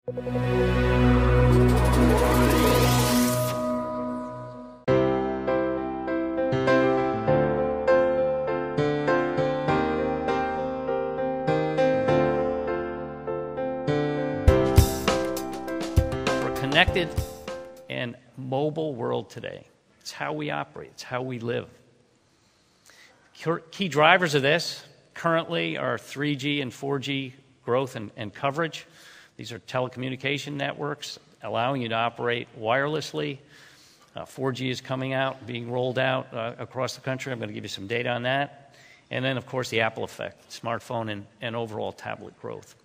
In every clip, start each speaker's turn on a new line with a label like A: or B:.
A: Connected and mobile world today. It's how we operate. It's how we live. Key drivers of this currently are 3G and 4G growth and coverage. These are telecommunication networks allowing you to operate wirelessly. 4G is coming out, being rolled out across the country. I'm going to give you some data on that. And then, of course, the Apple effect, smartphone and overall tablet growth.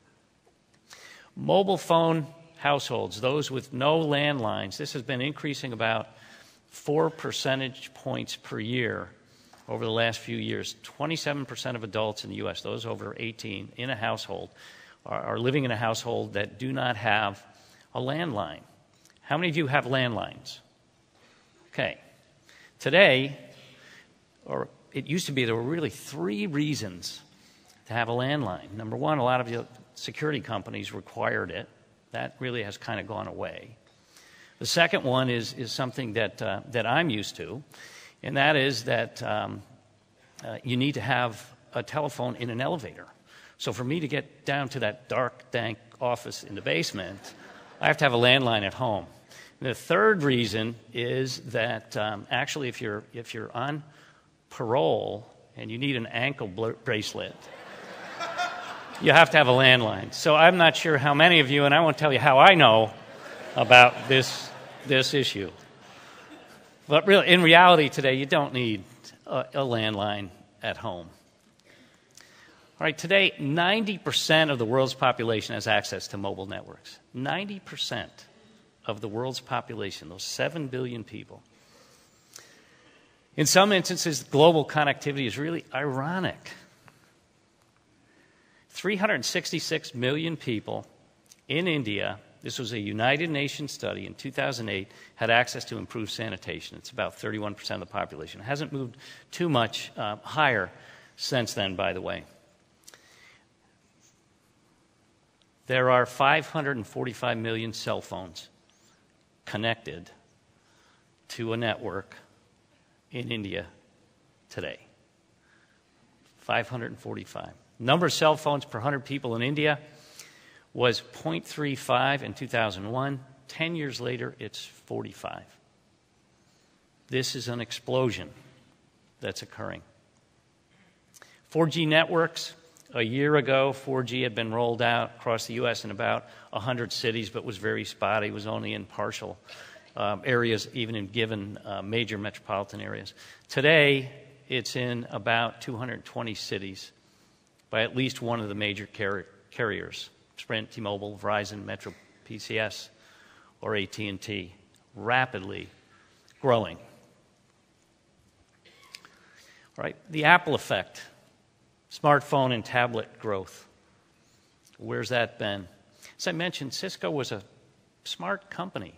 A: Mobile phone households, those with no landlines, this has been increasing about 4 percentage points per year over the last few years. 27% of adults in the U.S., those over 18, in a household, are living in a household that do not have a landline. How many of you have landlines? Okay. Today, or it used to be, there were really 3 reasons to have a landline. Number one, a lot of the security companies required it. That really has kind of gone away. The second one is something that I'm used to, and that is that you need to have a telephone in an elevator. So for me to get down to that dark, dank office in the basement, I have to have a landline at home. And the third reason is that actually if you're on parole and you need an ankle bracelet, you have to have a landline. So I'm not sure how many of you, and I won't tell you how I know about this issue. But really, in reality today, you don't need a landline at home. All right, today, 90% of the world's population has access to mobile networks. 90% of the world's population, those 7 billion people. In some instances, global connectivity is really ironic. 366 million people in India, this was a United Nations study in 2008, had access to improved sanitation. It's about 31% of the population. It hasn't moved too much higher since then, by the way. There are 545 million cell phones connected to a network in India today. 545. Number of cell phones per 100 people in India was 0.35 in 2001. 10 years later, it's 45. This is an explosion that's occurring. 4G networks. A year ago, 4G had been rolled out across the U.S. in about 100 cities, but was very spotty. It was only in partial areas, even in given major metropolitan areas. Today, it's in about 220 cities by at least one of the major carriers, Sprint, T-Mobile, Verizon, Metro PCS, or AT&T, rapidly growing. All right, the Apple effect, smartphone and tablet growth. Where's that been? As I mentioned, Cisco was a smart company.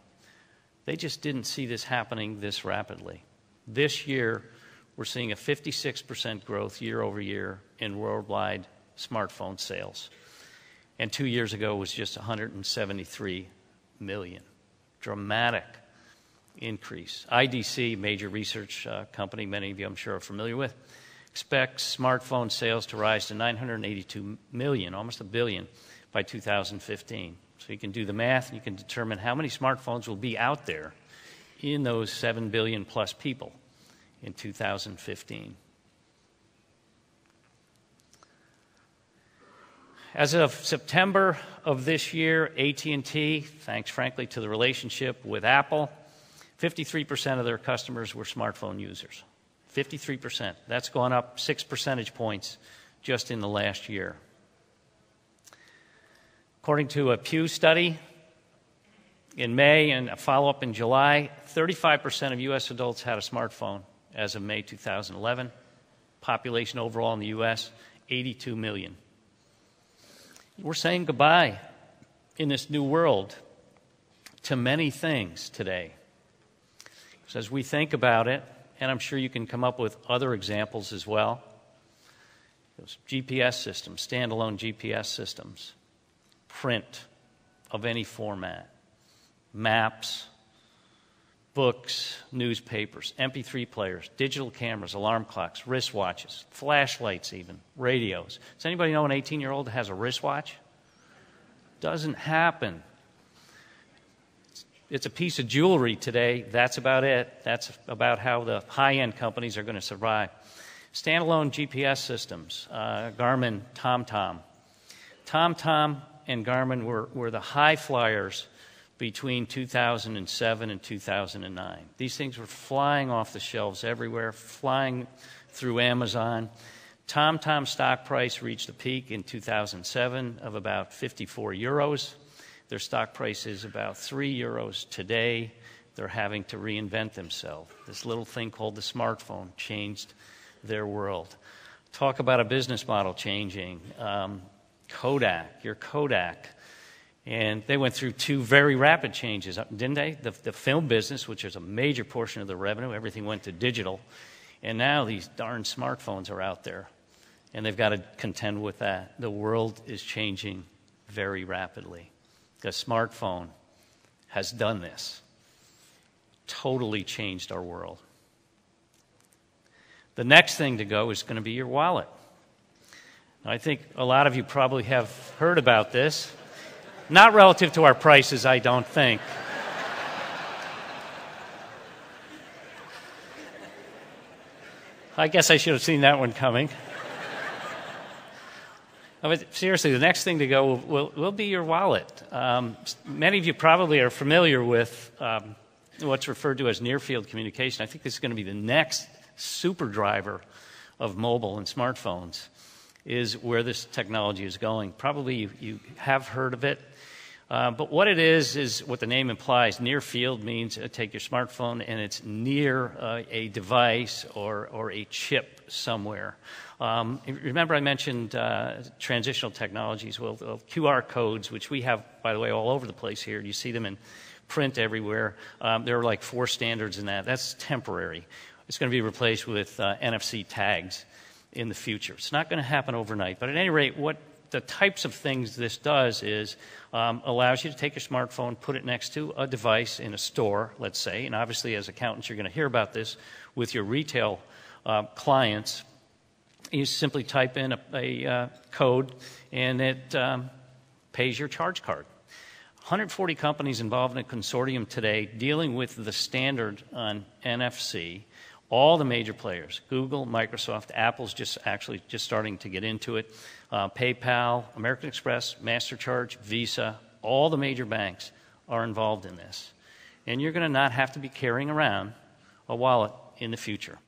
A: They just didn't see this happening this rapidly. This year, we're seeing a 56% growth year over year in worldwide smartphone sales. And 2 years ago, it was just 173 million. Dramatic increase. IDC, major research company, many of you I'm sure are familiar with, expects smartphone sales to rise to 982 million, almost a billion, by 2015. So you can do the math and you can determine how many smartphones will be out there in those 7 billion plus people in 2015. As of September of this year, AT&T, thanks frankly to the relationship with Apple, 53% of their customers were smartphone users. 53%. That's gone up 6 percentage points just in the last year. According to a Pew study, in May and a follow-up in July, 35% of U.S. adults had a smartphone as of May 2011. Population overall in the U.S., 82 million. We're saying goodbye in this new world to many things today. So as we think about it, and I'm sure you can come up with other examples as well, those GPS systems, standalone GPS systems, print, of any format. Maps, books, newspapers, MP3 players, digital cameras, alarm clocks, wristwatches, flashlights even, radios. Does anybody know an 18-year-old that has a wristwatch? Doesn't happen. It's a piece of jewelry today. That's about it. That's about how the high-end companies are going to survive. Standalone GPS systems, Garmin, TomTom. TomTom and Garmin were the high flyers between 2007 and 2009. These things were flying off the shelves everywhere, flying through Amazon. TomTom stock price reached a peak in 2007 of about 54 euros. Their stock price is about 3 euros today. They're having to reinvent themselves. This little thing called the smartphone changed their world. Talk about a business model changing. Kodak, your Kodak. And they went through two very rapid changes, didn't they? The film business, which is a major portion of the revenue, everything went to digital. And now these darn smartphones are out there. And they've got to contend with that. The world is changing very rapidly. The smartphone has done this. Totally changed our world. The next thing to go is going to be your wallet. Now, I think a lot of you probably have heard about this. Not relative to our prices, I don't think. I guess I should have seen that one coming. But seriously, the next thing to go will be your wallet. Many of you probably are familiar with what's referred to as near-field communication. I think this is going to be the next super driver of mobile and smartphones, is where this technology is going. Probably you have heard of it. But what it is what the name implies. Near field means take your smartphone and it's near a device or a chip somewhere. Remember I mentioned transitional technologies. Well, QR codes, which we have, by the way, all over the place here. You see them in print everywhere. There are like 4 standards in that. That's temporary. It's going to be replaced with NFC tags in the future. It's not going to happen overnight. But at any rate, what the types of things this does is allows you to take your smartphone, put it next to a device in a store, let's say, and obviously as accountants you're going to hear about this with your retail clients. You simply type in a code and it pays your charge card. 140 companies involved in a consortium today dealing with the standard on NFC. All the major players, Google, Microsoft, Apple's just starting to get into it, PayPal, American Express, MasterCharge, Visa, all the major banks are involved in this. And you're going to not have to be carrying around a wallet in the future.